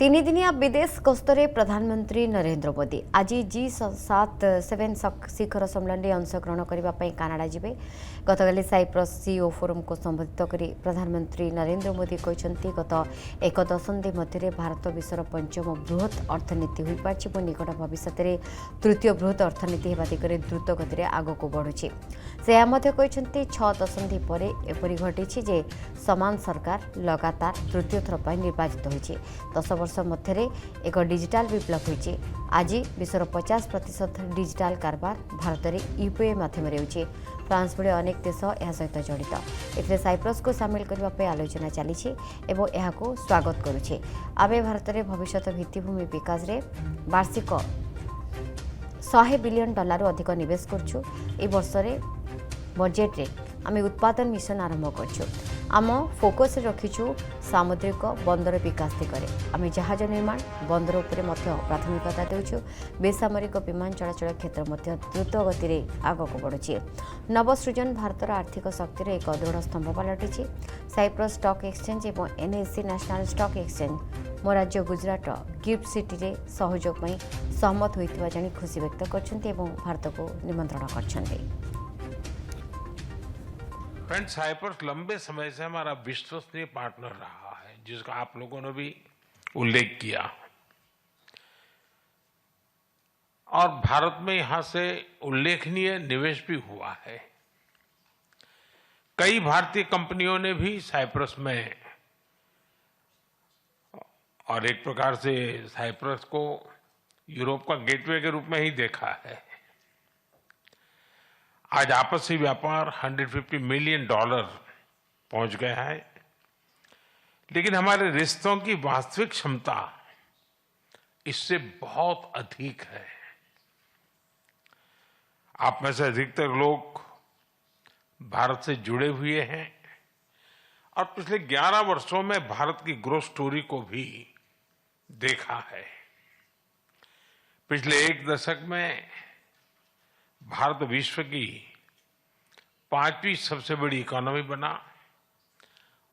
तीन दिनिया विदेश गस्तरे प्रधानमंत्री नरेंद्र मोदी आज G7 शिखर सम्मेलन में अंशग्रहण करने कानाडा जिबे। गतकाली साइप्रस सीईओ फोरम को संबोधित कर प्रधानमंत्री नरेंद्र मोदी कहते गत एक दशंधि मध्य भारत विश्वर पंचम बृहत अर्थनीति हो पार निकट भविष्य में तृतीय बृहत अर्थनीति होगा दिगरे द्रुत गति आगक बढ़ुଛି। से कहते 6 दशंधि पर एपरी घटी जे समान सरकार लगातार तृतीय थर पर निर्वाचित होती। 10 वर्ष मध्य एक डिजिटाल विप्लव होती। आज विश्वर 50% डिजिटाल कारबार भारत में यूपीआई माध्यम होती। फ्रांस भली अनेक देश यह सहित जड़ित। एथिरे साइप्रस को सामिल करने आलोचना चली और स्वागत करुछे। आमे भारत में भविष्य भित्तिभूमि विकास रे वार्षिक $100 बिलियन अधिक निवेश करछु। ए वर्ष रे बजेट रे आमे उत्पादन मिशन आरंभ करछु। आम फोकस रखिछु सामुद्रिक बंदर विकास दिगरे। आमे जहाज निर्माण बंदर उपरे मध्य प्राथमिकता देउछु। बेसामरिक विमान चलाचल क्षेत्र मध्य द्रुत गति रे आगक बढ़ुछि। नवसृजन भारतर आर्थिक शक्तिर एक दृढ़ स्तंभ पलटिछि। साइप्रस स्टॉक एक्सचेंज और एनएससी नेशनल स्टॉक एक्सचेंज मो राज्य गुजरात गिफ्ट सिटी रे सहयोग में सहमत होइतिबा जानि खुशी व्यक्त करछन्ते एवं भारत को निमंत्रण करछन्ते। फ्रेंड्स, साइप्रस लंबे समय से हमारा विश्वसनीय पार्टनर रहा है, जिसका आप लोगों ने भी उल्लेख किया। और भारत में यहां से उल्लेखनीय निवेश भी हुआ है। कई भारतीय कंपनियों ने भी साइप्रस में और एक प्रकार से साइप्रस को यूरोप का गेटवे के रूप में ही देखा है। आज आपसी व्यापार $150 मिलियन पहुंच गया है, लेकिन हमारे रिश्तों की वास्तविक क्षमता इससे बहुत अधिक है। आप में से अधिकतर लोग भारत से जुड़े हुए हैं और पिछले 11 वर्षों में भारत की ग्रोथ स्टोरी को भी देखा है। पिछले एक दशक में भारत विश्व की 5वीं सबसे बड़ी इकोनॉमी बना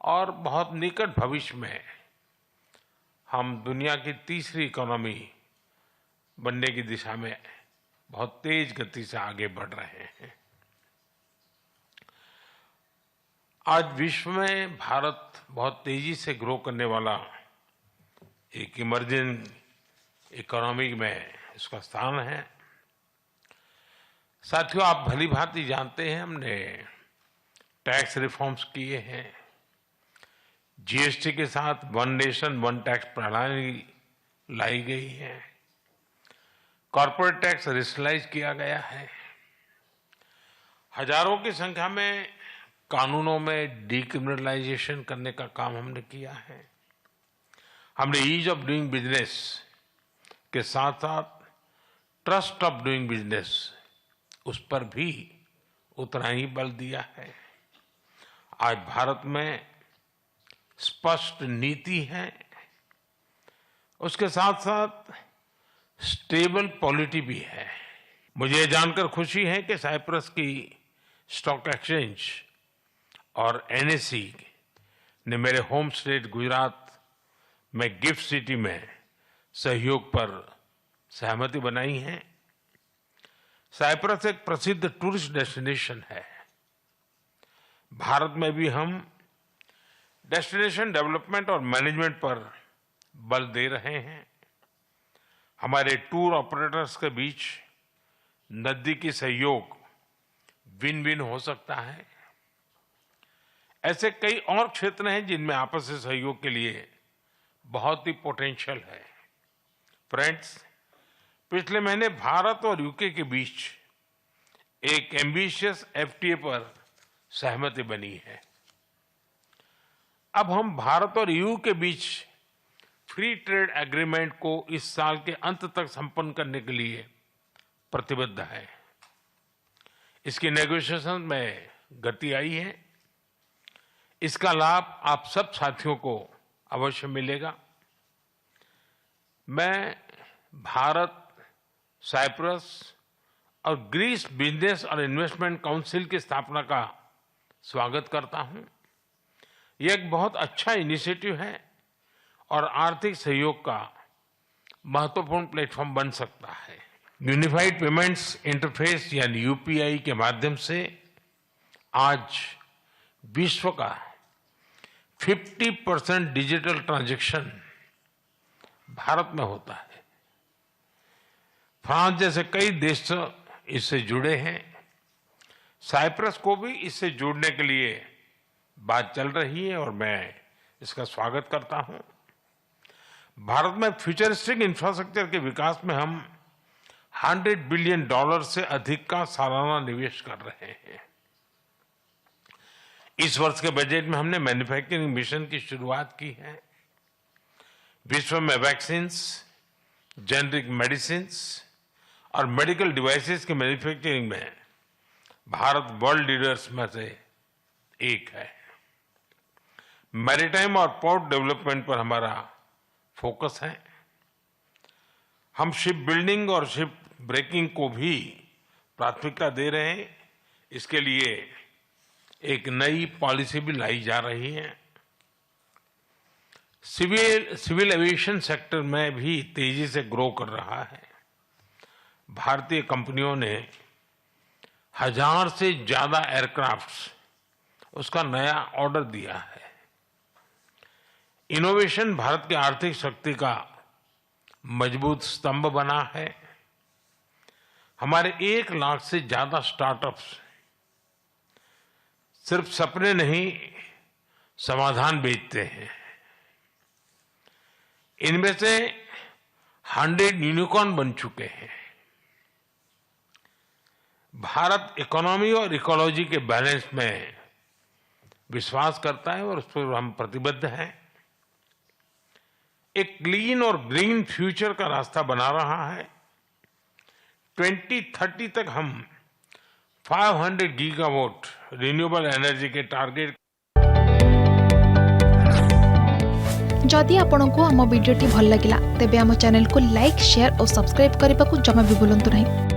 और बहुत निकट भविष्य में हम दुनिया की तीसरी इकोनॉमी बनने की दिशा में बहुत तेज गति से आगे बढ़ रहे हैं। आज विश्व में भारत बहुत तेजी से ग्रो करने वाला एक इमर्जिंग इकोनॉमी में इसका स्थान है। साथियों, आप भली भांति जानते हैं हमने टैक्स रिफॉर्म्स किए हैं। जीएसटी के साथ वन नेशन वन टैक्स प्रणाली लाई गई है। कॉर्पोरेट टैक्स रेशनलाइज किया गया है। हजारों की संख्या में कानूनों में डीक्रिमिनलाइजेशन करने का काम हमने किया है। हमने ईज ऑफ डूइंग बिजनेस के साथ साथ ट्रस्ट ऑफ डूइंग बिजनेस उस पर भी उतना ही बल दिया है। आज भारत में स्पष्ट नीति है, उसके साथ साथ स्टेबल पॉलिटी भी है। मुझे जानकर खुशी है कि साइप्रस की स्टॉक एक्सचेंज और एनएससी ने मेरे होम स्टेट गुजरात में गिफ्ट सिटी में सहयोग पर सहमति बनाई है। साइप्रस एक प्रसिद्ध टूरिस्ट डेस्टिनेशन है। भारत में भी हम डेस्टिनेशन डेवलपमेंट और मैनेजमेंट पर बल दे रहे हैं। हमारे टूर ऑपरेटर्स के बीच नजदीकी सहयोग विन विन हो सकता है। ऐसे कई और क्षेत्र हैं जिनमें आपसी सहयोग के लिए बहुत ही पोटेंशियल है। फ्रेंड्स, पिछले महीने भारत और यूके के बीच एक एम्बिशियस एफटीए पर सहमति बनी है। अब हम भारत और यूके के बीच फ्री ट्रेड एग्रीमेंट को इस साल के अंत तक संपन्न करने के लिए प्रतिबद्ध है। इसकी नेगोशिएशन में गति आई है। इसका लाभ आप सब साथियों को अवश्य मिलेगा। मैं भारत, साइप्रस और ग्रीस बिजनेस और इन्वेस्टमेंट काउंसिल की स्थापना का स्वागत करता हूं। यह एक बहुत अच्छा इनिशिएटिव है और आर्थिक सहयोग का महत्वपूर्ण प्लेटफॉर्म बन सकता है। यूनिफाइड पेमेंट्स इंटरफेस यानी यूपीआई के माध्यम से आज विश्व का 50% डिजिटल ट्रांजैक्शन भारत में होता है। फ्रांस जैसे कई देश इससे जुड़े हैं। साइप्रस को भी इससे जुड़ने के लिए बात चल रही है और मैं इसका स्वागत करता हूं। भारत में फ्यूचरिस्टिक इंफ्रास्ट्रक्चर के विकास में हम $100 बिलियन से अधिक का सालाना निवेश कर रहे हैं। इस वर्ष के बजट में हमने मैन्युफैक्चरिंग मिशन की शुरुआत की है। विश्व में वैक्सीन्स, जेनरिक मेडिसिन्स और मेडिकल डिवाइसेस की मैन्युफैक्चरिंग में भारत वर्ल्ड लीडर्स में से एक है। मैरीटाइम और पोर्ट डेवलपमेंट पर हमारा फोकस है। हम शिप बिल्डिंग और शिप ब्रेकिंग को भी प्राथमिकता दे रहे हैं। इसके लिए एक नई पॉलिसी भी लाई जा रही है। सिविल एविएशन सेक्टर में भी तेजी से ग्रो कर रहा है। भारतीय कंपनियों ने 1000 से ज्यादा एयरक्राफ्ट्स उसका नया ऑर्डर दिया है। इनोवेशन भारत की आर्थिक शक्ति का मजबूत स्तंभ बना है। हमारे 1 लाख से ज्यादा स्टार्टअप्स सिर्फ सपने नहीं, समाधान बेचते हैं। इनमें से 100 यूनिकॉर्न बन चुके हैं। भारत इकोनॉमी और इकोलॉजी के बैलेंस में विश्वास करता है और उस पर हम प्रतिबद्ध हैं। एक क्लीन और ग्रीन फ्यूचर का रास्ता बना रहा है। 2030 तक हम 500 गीगावाट रिन्यूएबल एनर्जी के टारगेट। जदि आपंक आम भिडी भल लगा तेब आम चैनल को लाइक, शेयर और सब्सक्राइब करने को जमा भी भूलु नहीं।